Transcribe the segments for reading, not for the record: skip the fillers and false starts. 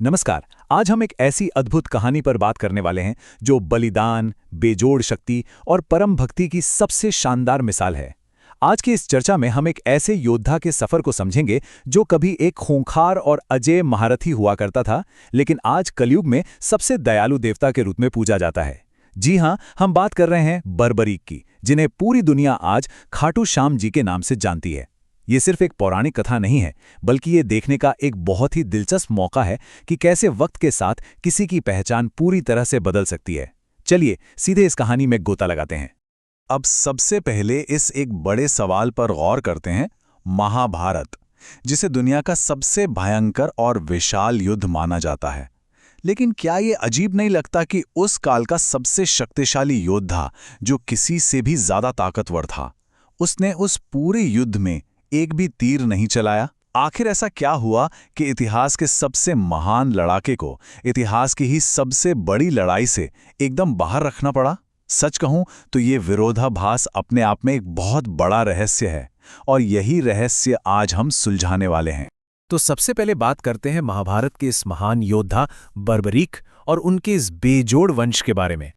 नमस्कार। आज हम एक ऐसी अद्भुत कहानी पर बात करने वाले हैं जो बलिदान, बेजोड़ शक्ति और परम भक्ति की सबसे शानदार मिसाल है। आज की इस चर्चा में हम एक ऐसे योद्धा के सफर को समझेंगे जो कभी एक खूंखार और अजेय महारथी हुआ करता था, लेकिन आज कलयुग में सबसे दयालु देवता के रूप में पूजा जाता है। जी हाँ, हम बात कर रहे हैं बर्बरीक की, जिन्हें पूरी दुनिया आज खाटू श्याम जी के नाम से जानती है। ये सिर्फ एक पौराणिक कथा नहीं है, बल्कि ये देखने का एक बहुत ही दिलचस्प मौका है कि कैसे वक्त के साथ किसी की पहचान पूरी तरह से बदल सकती है। चलिए सीधे इस कहानी में गोता लगाते हैं। अब सबसे पहले इस एक बड़े सवाल पर गौर करते हैं, महाभारत, जिसे दुनिया का सबसे भयंकर और विशाल युद्ध माना जाता है। लेकिन क्या ये अजीब नहीं लगता कि उस काल का सबसे शक्तिशाली योद्धा, जो किसी से भी ज्यादा ताकतवर था, उसने उस पूरे युद्ध में एक भी तीर नहीं चलाया? आखिर ऐसा क्या हुआ कि इतिहास के सबसे महान लड़ाके को इतिहास की ही सबसे बड़ी लड़ाई से एकदम बाहर रखना पड़ा? सच कहूं तो ये विरोधाभास अपने आप में एक बहुत बड़ा रहस्य है, और यही रहस्य आज हम सुलझाने वाले हैं। तो सबसे पहले बात करते हैं महाभारत के इस महान योद्धा बर्बरीक और उनके इस बेजोड़ वंश के बारे में।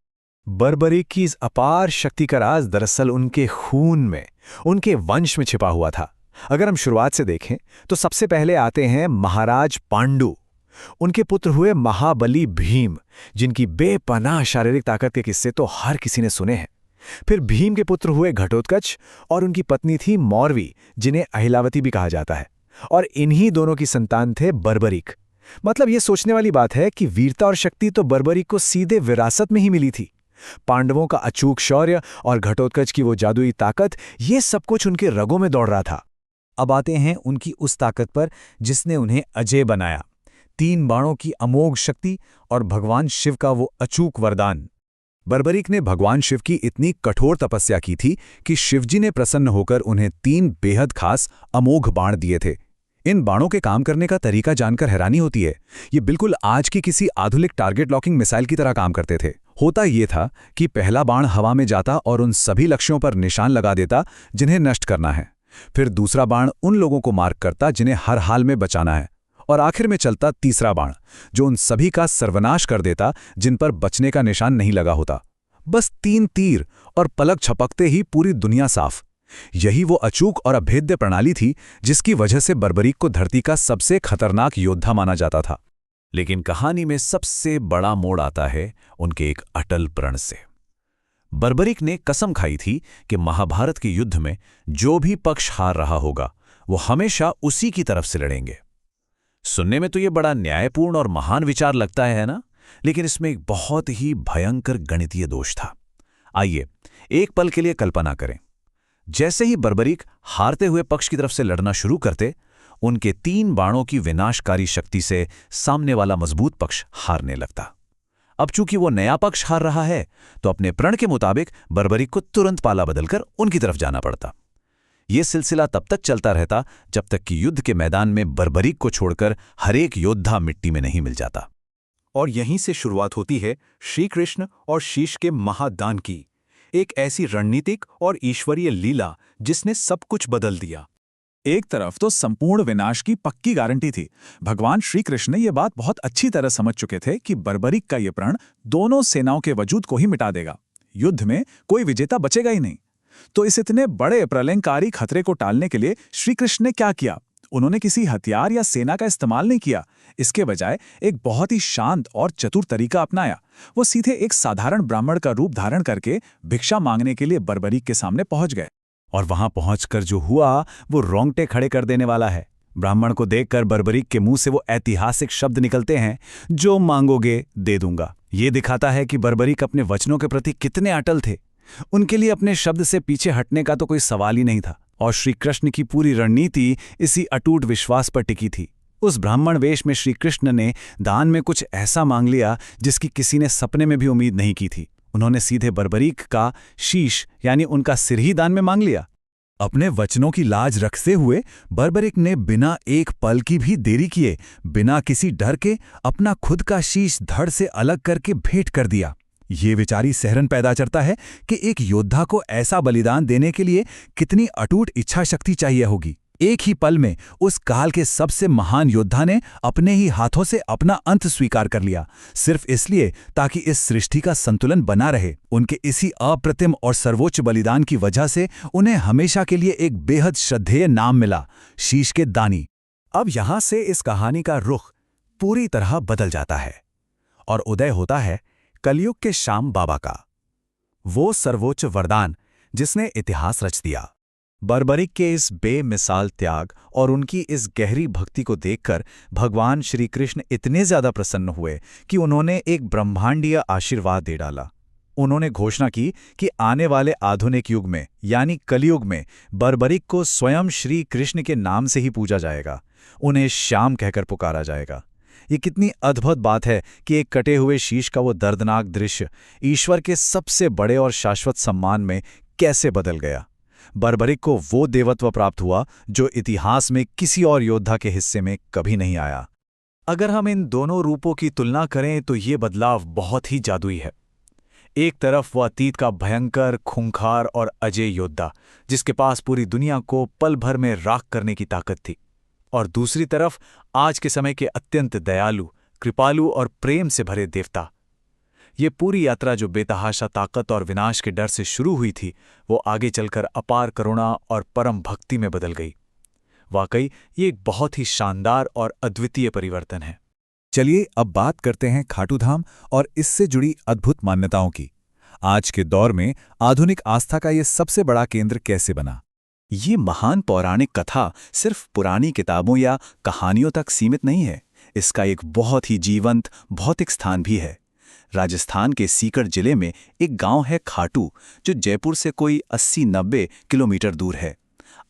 बर्बरीक की इस अपार शक्ति का राज दरअसल उनके खून में, उनके वंश में छिपा हुआ था। अगर हम शुरुआत से देखें तो सबसे पहले आते हैं महाराज पांडु। उनके पुत्र हुए महाबली भीम, जिनकी बेपनाह शारीरिक ताकत के किस्से तो हर किसी ने सुने हैं। फिर भीम के पुत्र हुए घटोत्कच, और उनकी पत्नी थी मौरवी, जिन्हें अहिलावती भी कहा जाता है। और इन्हीं दोनों की संतान थे बर्बरीक। मतलब ये सोचने वाली बात है कि वीरता और शक्ति तो बर्बरीक को सीधे विरासत में ही मिली थी। पांडवों का अचूक शौर्य और घटोत्कच की वो जादुई ताकत, ये सब कुछ उनके रगों में दौड़ रहा था। अब आते हैं उनकी उस ताकत पर जिसने उन्हें अजेय बनाया। 3 बाणों की अमोघ शक्ति और भगवान शिव का वो अचूक वरदान। बर्बरीक ने भगवान शिव की इतनी कठोर तपस्या की थी कि शिवजी ने प्रसन्न होकर उन्हें 3 बेहद खास अमोघ बाण दिए थे। इन बाणों के काम करने का तरीका जानकर हैरानी होती है। ये बिल्कुल आज की किसी आधुनिक टारगेट लॉकिंग मिसाइल की तरह काम करते थे। होता ये था कि पहला बाण हवा में जाता और उन सभी लक्ष्यों पर निशान लगा देता जिन्हें नष्ट करना है। फिर दूसरा बाण उन लोगों को मार्क करता जिन्हें हर हाल में बचाना है। और आखिर में चलता तीसरा बाण, जो उन सभी का सर्वनाश कर देता जिन पर बचने का निशान नहीं लगा होता। बस 3 तीर और पलक झपकते ही पूरी दुनिया साफ। यही वो अचूक और अभेद्य प्रणाली थी जिसकी वजह से बर्बरीक को धरती का सबसे खतरनाक योद्धा माना जाता था। लेकिन कहानी में सबसे बड़ा मोड़ आता है उनके एक अटल प्रण से। बर्बरीक ने कसम खाई थी कि महाभारत के युद्ध में जो भी पक्ष हार रहा होगा, वो हमेशा उसी की तरफ से लड़ेंगे। सुनने में तो ये बड़ा न्यायपूर्ण और महान विचार लगता है ना? लेकिन इसमें एक बहुत ही भयंकर गणितीय दोष था। आइए एक पल के लिए कल्पना करें। जैसे ही बर्बरीक हारते हुए पक्ष की तरफ से लड़ना शुरू करते, उनके 3 बाणों की विनाशकारी शक्ति से सामने वाला मजबूत पक्ष हारने लगता। अब चूंकि वो नया पक्ष हार रहा है, तो अपने प्रण के मुताबिक बर्बरीक को तुरंत पाला बदलकर उनकी तरफ जाना पड़ता। ये सिलसिला तब तक चलता रहता जब तक कि युद्ध के मैदान में बर्बरीक को छोड़कर हर एक योद्धा मिट्टी में नहीं मिल जाता। और यहीं से शुरुआत होती है श्री कृष्ण और शीश के महादान की, एक ऐसी रणनीतिक और ईश्वरीय लीला जिसने सब कुछ बदल दिया। एक तरफ तो संपूर्ण विनाश की पक्की गारंटी थी। भगवान श्री कृष्ण ने यह बात बहुत अच्छी तरह समझ चुके थे कि बर्बरीक का यह प्रण दोनों सेनाओं के वजूद को ही मिटा देगा। युद्ध में कोई विजेता बचेगा ही नहीं। तो इस इतने बड़े प्रलयंकारी खतरे को टालने के लिए श्री कृष्ण ने क्या किया? उन्होंने किसी हथियार या सेना का इस्तेमाल नहीं किया। इसके बजाय एक बहुत ही शांत और चतुर तरीका अपनाया। वो सीधे एक साधारण ब्राह्मण का रूप धारण करके भिक्षा मांगने के लिए बर्बरीक के सामने पहुंच गए। और वहां पहुंचकर जो हुआ वो रोंगटे खड़े कर देने वाला है। ब्राह्मण को देखकर बर्बरीक के मुंह से वो ऐतिहासिक शब्द निकलते हैं, जो मांगोगे दे दूंगा। ये दिखाता है कि बर्बरीक अपने वचनों के प्रति कितने अटल थे। उनके लिए अपने शब्द से पीछे हटने का तो कोई सवाल ही नहीं था। और श्री कृष्ण की पूरी रणनीति इसी अटूट विश्वास पर टिकी थी। उस ब्राह्मण वेश में श्री कृष्ण ने दान में कुछ ऐसा मांग लिया जिसकी किसी ने सपने में भी उम्मीद नहीं की थी। उन्होंने सीधे बर्बरीक का शीश यानी उनका सिर ही दान में मांग लिया। अपने वचनों की लाज रखते हुए बर्बरीक ने बिना एक पल की भी देरी किए, बिना किसी डर के अपना खुद का शीश धड़ से अलग करके भेंट कर दिया। ये विचारी सहरन पैदा करता है कि एक योद्धा को ऐसा बलिदान देने के लिए कितनी अटूट इच्छा शक्ति चाहिए होगी। एक ही पल में उस काल के सबसे महान योद्धा ने अपने ही हाथों से अपना अंत स्वीकार कर लिया, सिर्फ इसलिए ताकि इस सृष्टि का संतुलन बना रहे। उनके इसी अप्रतिम और सर्वोच्च बलिदान की वजह से उन्हें हमेशा के लिए एक बेहद श्रद्धेय नाम मिला, शीश के दानी। अब यहां से इस कहानी का रुख पूरी तरह बदल जाता है और उदय होता है कलयुग के श्याम बाबा का, वो सर्वोच्च वरदान जिसने इतिहास रच दिया। बर्बरिक के इस बेमिसाल त्याग और उनकी इस गहरी भक्ति को देखकर भगवान श्री कृष्ण इतने ज्यादा प्रसन्न हुए कि उन्होंने एक ब्रह्मांडीय आशीर्वाद दे डाला। उन्होंने घोषणा की कि आने वाले आधुनिक युग में यानी कलयुग में बर्बरिक को स्वयं श्री कृष्ण के नाम से ही पूजा जाएगा, उन्हें श्याम कहकर पुकारा जाएगा। ये कितनी अद्भुत बात है कि एक कटे हुए शीश का वो दर्दनाक दृश्य ईश्वर के सबसे बड़े और शाश्वत सम्मान में कैसे बदल गया। बर्बरिक को वो देवत्व प्राप्त हुआ जो इतिहास में किसी और योद्धा के हिस्से में कभी नहीं आया। अगर हम इन दोनों रूपों की तुलना करें तो ये बदलाव बहुत ही जादुई है। एक तरफ वह अतीत का भयंकर, खूंखार और अजेय योद्धा जिसके पास पूरी दुनिया को पल भर में राख करने की ताकत थी, और दूसरी तरफ आज के समय के अत्यंत दयालु, कृपालु और प्रेम से भरे देवता। ये पूरी यात्रा जो बेतहाशा ताकत और विनाश के डर से शुरू हुई थी, वो आगे चलकर अपार करुणा और परम भक्ति में बदल गई। वाकई ये एक बहुत ही शानदार और अद्वितीय परिवर्तन है। चलिए अब बात करते हैं खाटू धाम और इससे जुड़ी अद्भुत मान्यताओं की। आज के दौर में आधुनिक आस्था का ये सबसे बड़ा केंद्र कैसे बना? ये महान पौराणिक कथा सिर्फ पुरानी किताबों या कहानियों तक सीमित नहीं है, इसका एक बहुत ही जीवंत भौतिक स्थान भी है। राजस्थान के सीकर जिले में एक गांव है खाटू, जो जयपुर से कोई 80-90 किलोमीटर दूर है।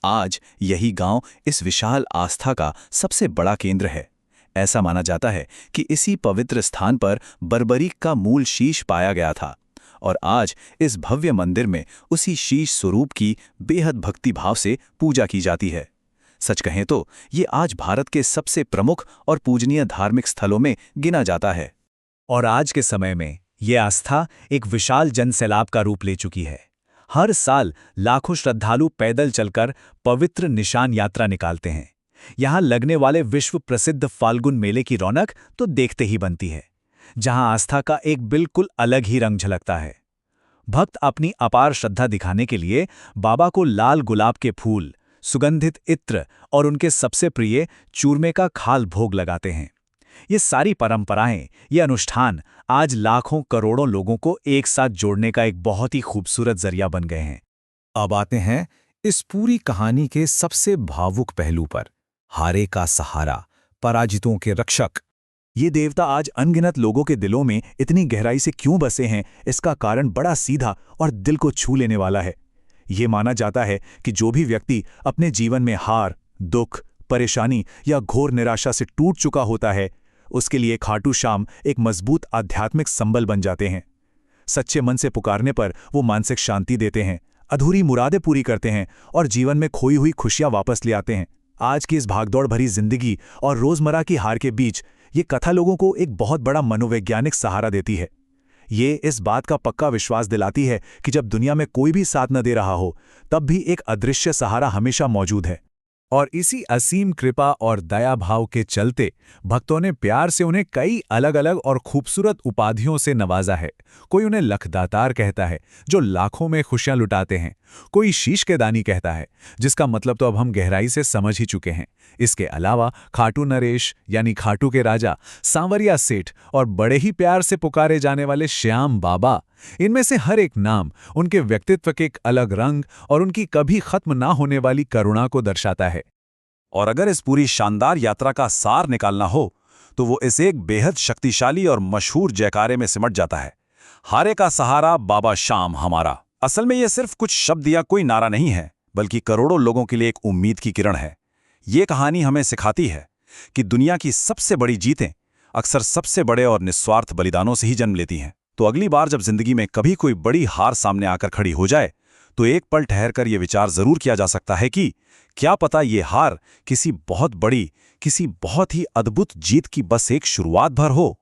आज यही गांव इस विशाल आस्था का सबसे बड़ा केंद्र है। ऐसा माना जाता है कि इसी पवित्र स्थान पर बर्बरीक का मूल शीश पाया गया था, और आज इस भव्य मंदिर में उसी शीश स्वरूप की बेहद भक्तिभाव से पूजा की जाती है। सच कहें तो ये आज भारत के सबसे प्रमुख और पूजनीय धार्मिक स्थलों में गिना जाता है। और आज के समय में ये आस्था एक विशाल जनसैलाब का रूप ले चुकी है। हर साल लाखों श्रद्धालु पैदल चलकर पवित्र निशान यात्रा निकालते हैं। यहाँ लगने वाले विश्व प्रसिद्ध फाल्गुन मेले की रौनक तो देखते ही बनती है, जहाँ आस्था का एक बिल्कुल अलग ही रंग झलकता है। भक्त अपनी अपार श्रद्धा दिखाने के लिए बाबा को लाल गुलाब के फूल, सुगंधित इत्र और उनके सबसे प्रिय चूरमे का खाल भोग लगाते हैं। ये सारी परंपराएं, ये अनुष्ठान आज लाखों करोड़ों लोगों को एक साथ जोड़ने का एक बहुत ही खूबसूरत जरिया बन गए हैं। अब आते हैं इस पूरी कहानी के सबसे भावुक पहलू पर, हारे का सहारा, पराजितों के रक्षक। ये देवता आज अनगिनत लोगों के दिलों में इतनी गहराई से क्यों बसे हैं, इसका कारण बड़ा सीधा और दिल को छू लेने वाला है। ये माना जाता है कि जो भी व्यक्ति अपने जीवन में हार, दुख, परेशानी या घोर निराशा से टूट चुका होता है, उसके लिए खाटू श्याम एक मजबूत आध्यात्मिक संबल बन जाते हैं। सच्चे मन से पुकारने पर वो मानसिक शांति देते हैं, अधूरी मुरादें पूरी करते हैं और जीवन में खोई हुई खुशियां वापस ले आते हैं। आज की इस भागदौड़ भरी जिंदगी और रोजमर्रा की हार के बीच ये कथा लोगों को एक बहुत बड़ा मनोवैज्ञानिक सहारा देती है। ये इस बात का पक्का विश्वास दिलाती है कि जब दुनिया में कोई भी साथ न दे रहा हो, तब भी एक अदृश्य सहारा हमेशा मौजूद है। और इसी असीम कृपा और दया भाव के चलते भक्तों ने प्यार से उन्हें कई अलग अलग और खूबसूरत उपाधियों से नवाजा है। कोई उन्हें लखदातार कहता है, जो लाखों में खुशियां लुटाते हैं। कोई शीश के दानी कहता है, जिसका मतलब तो अब हम गहराई से समझ ही चुके हैं। इसके अलावा खाटू नरेश यानी खाटू के राजा, सांवरिया सेठ और बड़े ही प्यार से पुकारे जाने वाले श्याम बाबा, इनमें से हर एक नाम उनके व्यक्तित्व के एक अलग रंग और उनकी कभी खत्म ना होने वाली करुणा को दर्शाता है। और अगर इस पूरी शानदार यात्रा का सार निकालना हो, तो वो इस एक बेहद शक्तिशाली और मशहूर जयकारे में सिमट जाता है, हारे का सहारा बाबा श्याम हमारा। असल में ये सिर्फ कुछ शब्द या कोई नारा नहीं है, बल्कि करोड़ों लोगों के लिए एक उम्मीद की किरण है। ये कहानी हमें सिखाती है कि दुनिया की सबसे बड़ी जीतें अक्सर सबसे बड़े और निस्वार्थ बलिदानों से ही जन्म लेती हैं। तो अगली बार जब जिंदगी में कभी कोई बड़ी हार सामने आकर खड़ी हो जाए, तो एक पल ठहरकर यह विचार जरूर किया जा सकता है कि क्या पता ये हार किसी बहुत बड़ी, किसी बहुत ही अद्भुत जीत की बस एक शुरुआत भर हो।